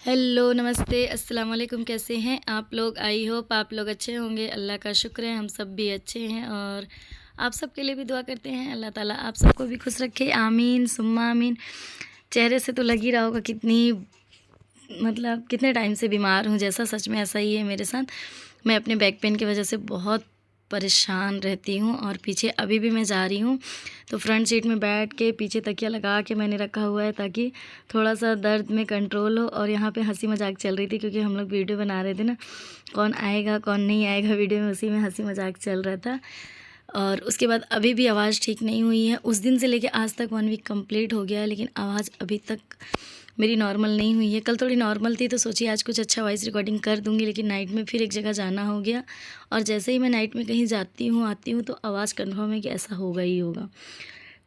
Hello, नमस्ते, अस्सलाम वालेकुम। कैसे हैं आप लोग? आई होप आप लोग अच्छे होंगे। अल्लाह का शुक्र है हम सब भी अच्छे हैं और आप सबके लिए भी दुआ करते हैं अल्लाह ताला आप सबको भी खुश रखे, आमीन सुम्मा आमीन। चेहरे से तो लग ही रहा होगा कितने टाइम से बीमार हूँ, जैसा सच में ऐसा ही है मेरे साथ। मैं अपने बैक पेन की वजह से बहुत परेशान रहती हूँ और पीछे अभी भी मैं जा रही हूँ तो फ्रंट सीट में बैठ के पीछे तकिया लगा के मैंने रखा हुआ है ताकि थोड़ा सा दर्द में कंट्रोल हो। और यहाँ पे हंसी मजाक चल रही थी क्योंकि हम लोग वीडियो बना रहे थे ना, कौन आएगा कौन नहीं आएगा वीडियो में, उसी में हंसी मजाक चल रहा था। और उसके बाद अभी भी आवाज़ ठीक नहीं हुई है। उस दिन से लेके आज तक 1 वीक कंप्लीट हो गया है लेकिन आवाज़ अभी तक मेरी नॉर्मल नहीं हुई है। कल थोड़ी नॉर्मल थी तो सोची आज कुछ अच्छा वॉइस रिकॉर्डिंग कर दूंगी, लेकिन नाइट में फिर एक जगह जाना हो गया और जैसे ही मैं नाइट में कहीं जाती हूँ आती हूँ तो आवाज़ कन्फर्म है कि ऐसा होगा ही होगा।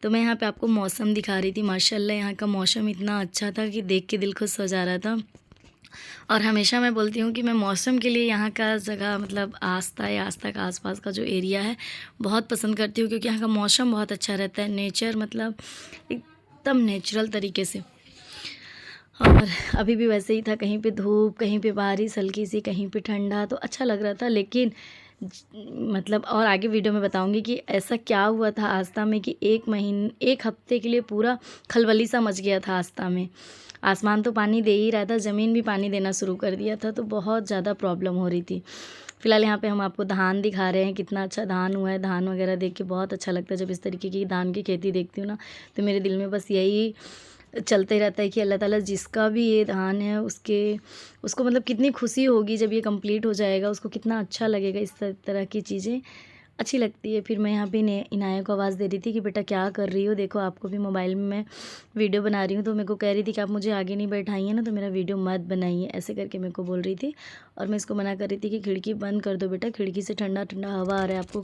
तो मैं यहाँ पे आपको मौसम दिखा रही थी। माशाल्लाह यहाँ का मौसम इतना अच्छा था कि देख के दिल खुश हो जा रहा था। और हमेशा मैं बोलती हूँ कि मैं मौसम के लिए यहाँ का जगह आस्था या आस्था का आसपास का जो एरिया है बहुत पसंद करती हूँ, क्योंकि यहाँ का मौसम बहुत अच्छा रहता है। नेचर एकदम नेचुरल तरीके से। और अभी भी वैसे ही था, कहीं पे धूप कहीं पे बारिश हल्की सी, कहीं पे ठंडा, तो अच्छा लग रहा था। लेकिन और आगे वीडियो में बताऊंगी कि ऐसा क्या हुआ था आस्था में कि एक हफ्ते के लिए पूरा खलबली सा मच गया था आस्था में। आसमान तो पानी दे ही रहा था, ज़मीन भी पानी देना शुरू कर दिया था, तो बहुत ज़्यादा प्रॉब्लम हो रही थी। फ़िलहाल यहाँ पे हम आपको धान दिखा रहे हैं, कितना अच्छा धान हुआ है। धान वगैरह देख के बहुत अच्छा लगता है। जब इस तरीके की धान की खेती देखती हूँ ना तो मेरे दिल में बस यही चलते ही रहता है कि अल्लाह ताला जिसका भी ये धान है उसको कितनी खुशी होगी जब ये कंप्लीट हो जाएगा, उसको कितना अच्छा लगेगा। इस तरह की चीज़ें अच्छी लगती है। फिर मैं यहाँ पे इनाया को आवाज़ दे रही थी कि बेटा क्या कर रही हो, देखो आपको भी मोबाइल में मैं वीडियो बना रही हूँ। तो मेरे को कह रही थी कि आप मुझे आगे नहीं बैठाइए ना तो मेरा वीडियो मत बनाइए, ऐसे करके मेरे को बोल रही थी। और मैं इसको मना कर रही थी कि खिड़की बंद कर दो बेटा, खिड़की से ठंडा ठंडा हवा आ रहा है, आपको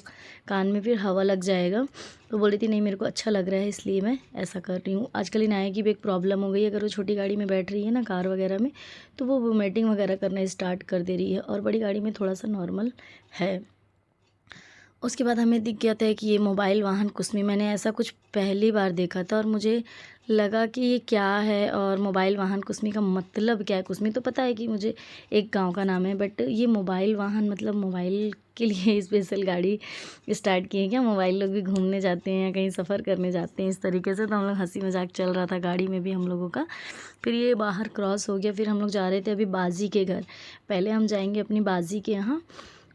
कान में फिर हवा लग जाएगा। तो बोल रही थी नहीं मेरे को अच्छा लग रहा है इसलिए मैं ऐसा कर रही हूँ। आजकल इनाया की भी एक प्रॉब्लम हो गई है, अगर वो छोटी गाड़ी में बैठ रही है ना कार वगैरह में तो वो वोमिटिंग वगैरह करना स्टार्ट कर दे रही है, और बड़ी गाड़ी में थोड़ा सा नॉर्मल है। उसके बाद हमें दिख गया था कि ये मोबाइल वाहन कुस्मी, मैंने ऐसा कुछ पहली बार देखा था और मुझे लगा कि ये क्या है और मोबाइल वाहन कुस्मी का मतलब क्या है। कुस्मी तो पता है कि मुझे एक गांव का नाम है, बट ये मोबाइल वाहन मोबाइल के लिए स्पेशल गाड़ी स्टार्ट की है क्या? मोबाइल लोग भी घूमने जाते हैं, कहीं सफ़र करने जाते हैं इस तरीके से। तो हम लोग हंसी मजाक चल रहा था गाड़ी में भी हम लोगों का। फिर ये बाहर क्रॉस हो गया, फिर हम लोग जा रहे थे अभी बाजी के घर। पहले हम जाएंगे अपनी बाजी के यहाँ,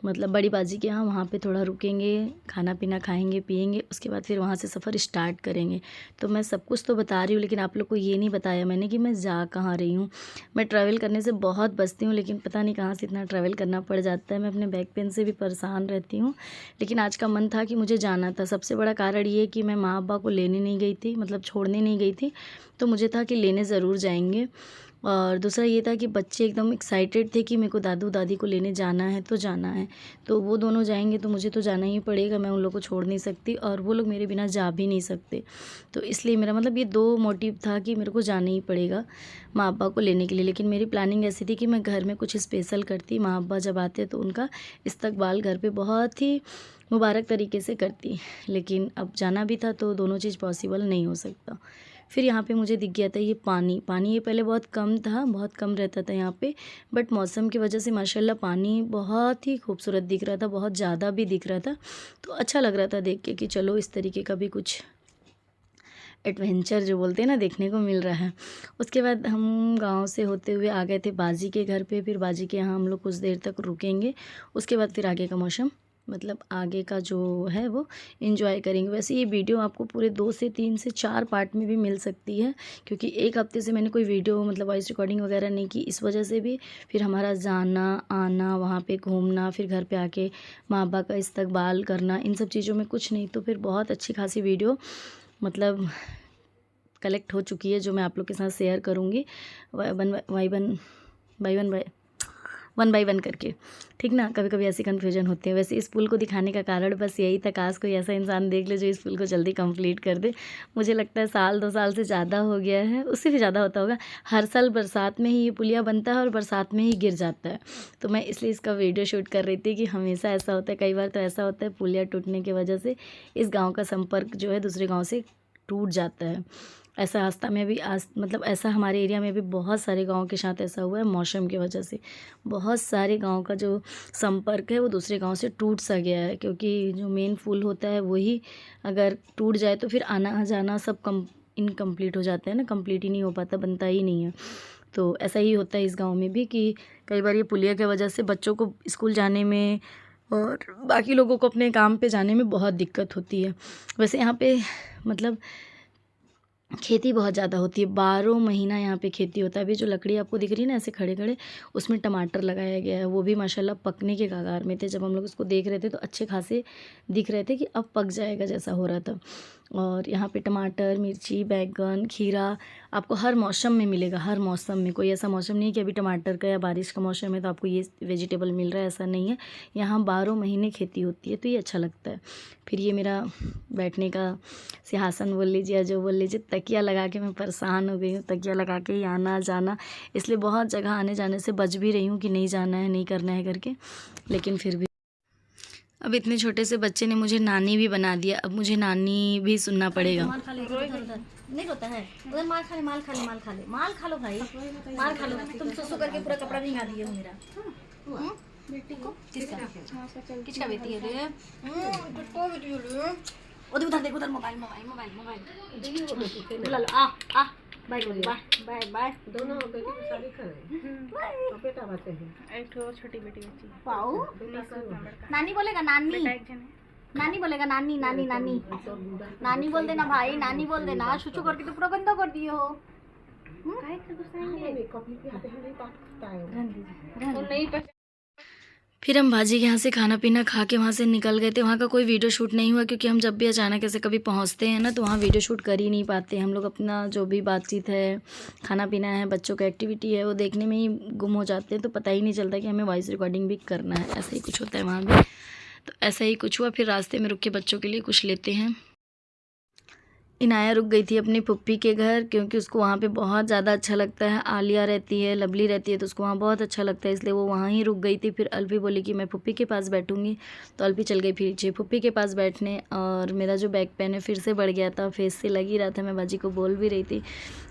बड़ी बाजी के यहाँ, वहाँ पे थोड़ा रुकेंगे, खाना पीना खाएंगे पिएंगे, उसके बाद फिर वहाँ से सफ़र स्टार्ट करेंगे। तो मैं सब कुछ तो बता रही हूँ लेकिन आप लोग को ये नहीं बताया मैंने कि मैं जा कहाँ रही हूँ। मैं ट्रैवल करने से बहुत बचती हूँ लेकिन पता नहीं कहाँ से इतना ट्रैवल करना पड़ जाता है। मैं अपने बैक पेन से भी परेशान रहती हूँ, लेकिन आज का मन था कि मुझे जाना था। सबसे बड़ा कारण ये कि मैं माँ बाप को लेने नहीं गई थी, छोड़ने नहीं गई थी, तो मुझे था कि लेने ज़रूर जाएंगे। और दूसरा ये था कि बच्चे एकदम एक्साइटेड थे कि मेरे को दादू दादी को लेने जाना है तो जाना है, तो वो दोनों जाएंगे तो मुझे तो जाना ही पड़ेगा। मैं उन लोग को छोड़ नहीं सकती और वो लोग मेरे बिना जा भी नहीं सकते। तो इसलिए मेरा ये दो मोटिव था कि मेरे को जाना ही पड़ेगा माँ अब्बा को लेने के लिए। लेकिन मेरी प्लानिंग ऐसी थी कि मैं घर में कुछ स्पेशल करती, माँ अब्बा जब आते तो उनका इस्तकबाल घर पे बहुत ही मुबारक तरीके से करती। लेकिन अब जाना भी था तो दोनों चीज़ पॉसिबल नहीं हो सकता। फिर यहाँ पे मुझे दिख गया था ये पानी। ये पहले बहुत कम था, बहुत कम रहता था यहाँ पे, बट मौसम की वजह से माशाल्लाह पानी बहुत ही खूबसूरत दिख रहा था, बहुत ज़्यादा भी दिख रहा था। तो अच्छा लग रहा था देख के कि चलो इस तरीके का भी कुछ एडवेंचर जो बोलते हैं ना देखने को मिल रहा है। उसके बाद हम गांव से होते हुए आ गए थे बाजी के घर पे। फिर बाजी के यहाँ हम लोग कुछ देर तक रुकेंगे, उसके बाद फिर आगे का मौसम आगे का जो है वो एंजॉय करेंगे। वैसे ये वीडियो आपको पूरे 2 से 3 से 4 पार्ट में भी मिल सकती है, क्योंकि एक हफ्ते से मैंने कोई वीडियो वॉइस रिकॉर्डिंग वगैरह नहीं की, इस वजह से भी। फिर हमारा जाना आना, वहाँ पे घूमना, फिर घर पे आके माँ बाप का इस्तकबाल करना, इन सब चीज़ों में कुछ नहीं तो फिर बहुत अच्छी खासी वीडियो कलेक्ट हो चुकी है जो मैं आप लोग के साथ शेयर करूँगी वन बाई वन करके, ठीक ना। कभी कभी ऐसी कन्फ्यूजन होती है। वैसे इस पुल को दिखाने का कारण बस यही था, काश कोई ऐसा इंसान देख ले जो इस पुल को जल्दी कंप्लीट कर दे। मुझे लगता है 1-2 साल से ज़्यादा हो गया है, उससे भी ज़्यादा होता होगा। हर साल बरसात में ही ये पुलिया बनता है और बरसात में ही गिर जाता है। तो मैं इसलिए इसका वीडियो शूट कर रही थी कि हमेशा ऐसा होता है। कई बार तो ऐसा होता है पुलिया टूटने की वजह से इस गाँव का संपर्क जो है दूसरे गाँव से टूट जाता है। ऐसा आस्था में भी मतलब ऐसा हमारे एरिया में भी बहुत सारे गाँव के साथ ऐसा हुआ है मौसम की वजह से। बहुत सारे गाँव का जो संपर्क है वो दूसरे गाँव से टूट सा गया है, क्योंकि जो मेन पुल होता है वही अगर टूट जाए तो फिर आना जाना सब इनकम्प्लीट हो जाता है ना, कंप्लीट ही नहीं हो पाता, बनता ही नहीं है। तो ऐसा ही होता है इस गांव में भी कि कई बार ये पुलिया की वजह से बच्चों को स्कूल जाने में और बाकी लोगों को अपने काम पे जाने में बहुत दिक्कत होती है। वैसे यहाँ पे मतलब खेती बहुत ज़्यादा होती है, 12 महीना यहाँ पे खेती होता है। अभी जो लकड़ी आपको दिख रही है ना ऐसे खड़े खड़े, उसमें टमाटर लगाया गया है, वो भी माशाल्लाह पकने के कगार में थे। जब हम लोग उसको देख रहे थे तो अच्छे खासे दिख रहे थे कि अब पक जाएगा जैसा हो रहा था। और यहाँ पे टमाटर, मिर्ची, बैगन, खीरा आपको हर मौसम में मिलेगा, हर मौसम में। कोई ऐसा मौसम नहीं है कि अभी टमाटर का या बारिश का मौसम है तो आपको ये वेजिटेबल मिल रहा है, ऐसा नहीं है। यहाँ 12 महीने खेती होती है, तो ये अच्छा लगता है। फिर ये मेरा बैठने का सिंहासन बोल लीजिए या जो बोल लीजिए, तकिया लगा के मैं परेशान हो गई हूँ। तकिया लगा के ही आना जाना, इसलिए बहुत जगह आने जाने से बच भी रही हूँ कि नहीं जाना है, नहीं करना है करके, लेकिन फिर भी अब इतने छोटे से बच्चे ने मुझे नानी भी बना दिया। अब मुझे नानी भी सुनना पड़ेगा। माल खा ले, उधर नहीं होता है, उधर माल खा ले, माल खा ले, माल खा ले, माल खा लो भाई, माल खा लो। तुम सुसु करके पूरा कपड़ा भिंगा दिए हो मेरा। बेटी को किसका बेटी है रे? किसको बेटी है रे? उधर देखो, उधर मोबाइल मोबाइल मोबाइल मोबाइल बुला लो। आ बाय बोलिए, बाय बाय। दोनों बेटी की शादी करें, बेटा बातें हैं। एक तो छोटी बेटी बच्ची पाओ, नानी बोलेगा, नानी नानी बोलेगा, नानी नानी नानी नानी बोल देना भाई, नानी बोल देना। शुचू करके तो पूरा गंदा कर दिए हो। फिर हम भाजी के यहाँ से खाना पीना खा के वहाँ से निकल गए थे। वहाँ का कोई वीडियो शूट नहीं हुआ, क्योंकि हम जब भी अचानक ऐसे कभी पहुँचते हैं ना तो वहाँ वीडियो शूट कर ही नहीं पाते। हम लोग अपना जो भी बातचीत है, खाना पीना है, बच्चों का एक्टिविटी है, वो देखने में ही गुम हो जाते हैं, तो पता ही नहीं चलता कि हमें वॉइस रिकॉर्डिंग भी करना है। ऐसा ही कुछ होता है वहाँ भी। तो ऐसा ही कुछ हुआ। फिर रास्ते में रुक के बच्चों के लिए कुछ लेते हैं। इनाया रुक गई थी अपनी पुप्पी के घर, क्योंकि उसको वहाँ पे बहुत ज़्यादा अच्छा लगता है। आलिया रहती है, लवली रहती है, तो उसको वहाँ बहुत अच्छा लगता है, इसलिए वो वहाँ ही रुक गई थी। फिर अल्फी बोली कि मैं पुप्पी के पास बैठूंगी, तो अल्फी चल गई पीछे पुप्पी के पास बैठने। और मेरा जो बैक पेन है फिर से बढ़ गया था, फेस से लग ही रहा था। मैं बाजी को बोल भी रही थी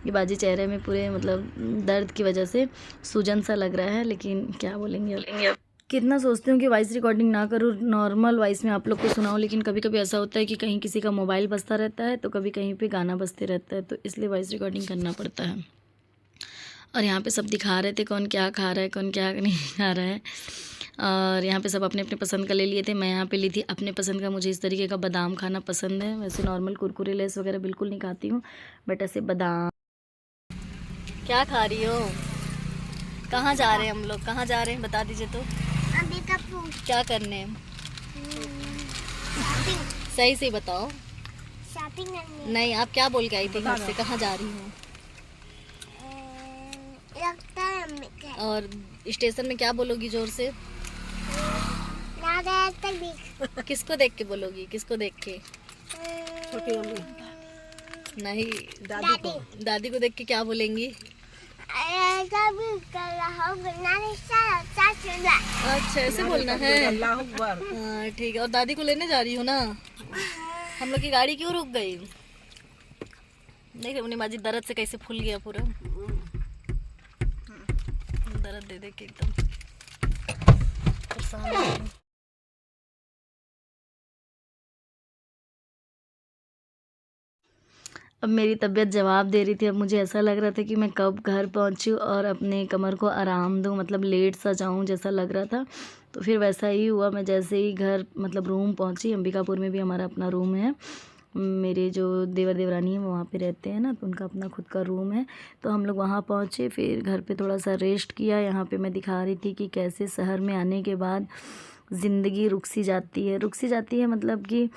कि बाजी चेहरे में पूरे मतलब दर्द की वजह से सूजन सा लग रहा है, लेकिन क्या बोलेंगे। कितना सोचती हूँ कि वॉइस रिकॉर्डिंग ना करूँ, नॉर्मल वॉइस में आप लोग को सुनाऊँ, लेकिन कभी कभी ऐसा होता है कि कहीं किसी का मोबाइल बजता रहता है तो कभी कहीं पे गाना बजते रहता है, तो इसलिए वॉइस रिकॉर्डिंग करना पड़ता है। और यहाँ पे सब दिखा रहे थे कौन क्या खा रहा है, कौन क्या नहीं खा रहा है। और यहाँ पे सब अपने अपने पसंद का ले लिए थे। मैं यहाँ पे ली थी अपने पसंद का, मुझे इस तरीके का बादाम खाना पसंद है। वैसे नॉर्मल कुरकुरे लेस वगैरह बिल्कुल नहीं खाती हूँ, बट ऐसे बादाम। क्या खा रही हो? कहाँ जा रहे हैं हम लोग, कहाँ जा रहे हैं बता दीजिए तो। क्या करने? सही से बताओ। शॉपिंग करने। नहीं, आप क्या बोल के आई थी घर से, कहाँ जा रही हो? और स्टेशन में क्या बोलोगी जोर से? किसको देख के बोलोगी, किसको देख के? छोटी मम्मी नहीं, दादी को देख के क्या बोलेंगी? अच्छा ऐसे बोलना है, हाँ ठीक है। और दादी को लेने जा रही हो ना? हम लोग की गाड़ी क्यों रुक गई? देख रहे उन्हें बाजी दर्द से कैसे फूल गया पूरा, दर्द दे दे के एकदम परेशान। अब मेरी तबीयत जवाब दे रही थी। अब मुझे ऐसा लग रहा था कि मैं कब घर पहुंचूं और अपने कमर को आराम दूं, मतलब लेट सा जाऊं जैसा लग रहा था। तो फिर वैसा ही हुआ। मैं जैसे ही घर मतलब रूम पहुंची, अंबिकापुर में भी हमारा अपना रूम है, मेरे जो देवर देवरानी है वो वहाँ पे रहते हैं ना, तो उनका अपना खुद का रूम है। तो हम लोग वहाँ पहुँचे, फिर घर पे थोड़ा सा रेस्ट किया। यहाँ पे मैं दिखा रही थी कि कैसे शहर में आने के बाद ज़िंदगी रुक सी जाती है, मतलब कि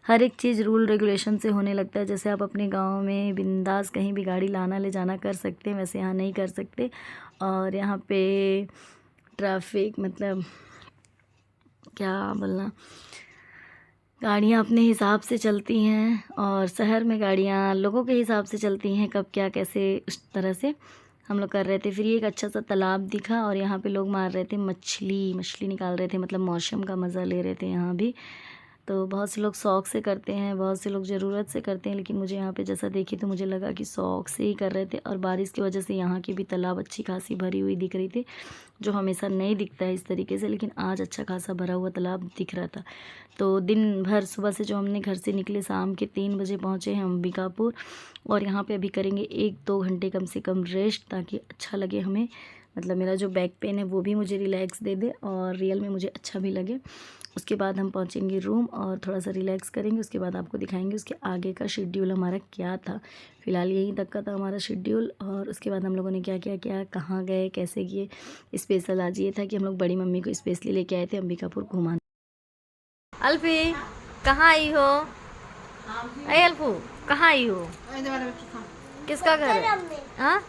हर एक चीज़ रूल रेगुलेशन से होने लगता है। जैसे आप अपने गांव में बिंदास कहीं भी गाड़ी लाना ले जाना कर सकते हैं, वैसे यहाँ नहीं कर सकते। और यहाँ पे ट्रैफिक मतलब क्या बोलना, गाड़ियाँ अपने हिसाब से चलती हैं, और शहर में गाड़ियाँ लोगों के हिसाब से चलती हैं, कब क्या कैसे उस तरह से हम लोग कर रहे थे। फिर ये एक अच्छा सा तालाब दिखा और यहाँ पे लोग मार रहे थे मछली निकाल रहे थे, मतलब मौसम का मज़ा ले रहे थे यहाँ भी। तो बहुत से लोग शौक़ से करते हैं, बहुत से लोग ज़रूरत से करते हैं, लेकिन मुझे यहाँ पे जैसा देखी तो मुझे लगा कि शौक़ से ही कर रहे थे। और बारिश की वजह से यहाँ की भी तालाब अच्छी खासी भरी हुई दिख रही थी, जो हमेशा नहीं दिखता है इस तरीके से, लेकिन आज अच्छा खासा भरा हुआ तालाब दिख रहा था। तो दिन भर सुबह से जो हमने घर से निकले, शाम के 3 बजे पहुँचे हैं अंबिकापुर, और यहाँ पे अभी करेंगे 1-2 घंटे कम से कम रेस्ट, ताकि अच्छा लगे हमें। मतलब मेरा जो बैक पेन है वो भी मुझे रिलैक्स दे दे और रियल में मुझे अच्छा भी लगे। उसके बाद हम पहुँचेंगे रूम और थोड़ा सा रिलैक्स करेंगे। उसके बाद आपको दिखाएंगे उसके आगे का शेड्यूल हमारा क्या था। फ़िलहाल यहीं तक का था हमारा शेड्यूल, और उसके बाद हम लोगों ने क्या क्या किया, कहाँ गए, कैसे किए। स्पेशल आज ये था कि हम लोग बड़ी मम्मी को स्पेशली लेके आए थे अंबिकापुर घुमाने। अल्फी कहाँ आई हो? अरे अल्फू कहाँ आई हो? किसका घर है? हाँ,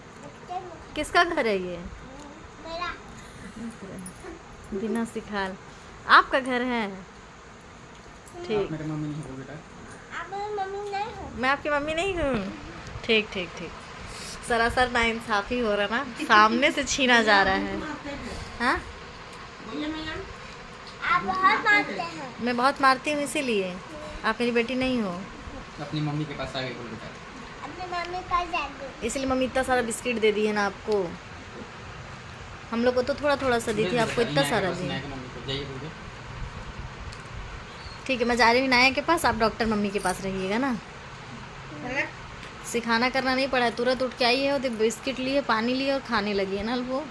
किसका घर है ये? बिना सिखाल आपका घर है? ठीक, मैं आपकी मम्मी नहीं हूँ। ठीक ठीक ठीक, सरासर नाइंसाफ़ी हो रहा ना, सामने से छीना जा रहा है। हाँ, आप बहुत मारते हैं। मैं बहुत मारती हूँ, इसीलिए आप मेरी बेटी नहीं हो। अपनी मम्मी के पास आ गई बेटा, अपनी मम्मी के पास जा गई, इसलिए मम्मी इतना सारा बिस्किट दे दी है ना आपको। हम लोग को तो थोड़ा थोड़ा सा दी थी, आपको इतना सारा दी। ठीक है, मैं जा रही हूँ नाया के पास, आप डॉक्टर मम्मी के पास रहिएगा ना। सिखाना करना नहीं पड़ा है, तुरंत उठ के आई है, तो बिस्किट लिए, पानी लिए और खाने लगी है ना वो।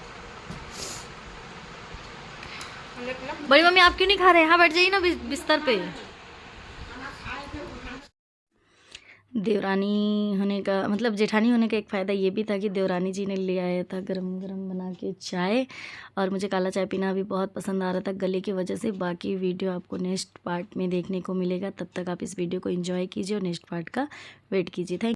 बड़ी मम्मी आप क्यों नहीं खा रहे? यहाँ बैठ जाइए ना बिस्तर पे। देवरानी होने का मतलब जेठानी होने का एक फ़ायदा ये भी था कि देवरानी जी ने ले आया था गरम गरम बना के चाय, और मुझे काला चाय पीना भी बहुत पसंद आ रहा था गले की वजह से। बाकी वीडियो आपको नेक्स्ट पार्ट में देखने को मिलेगा, तब तक आप इस वीडियो को एंजॉय कीजिए और नेक्स्ट पार्ट का वेट कीजिए। थैंक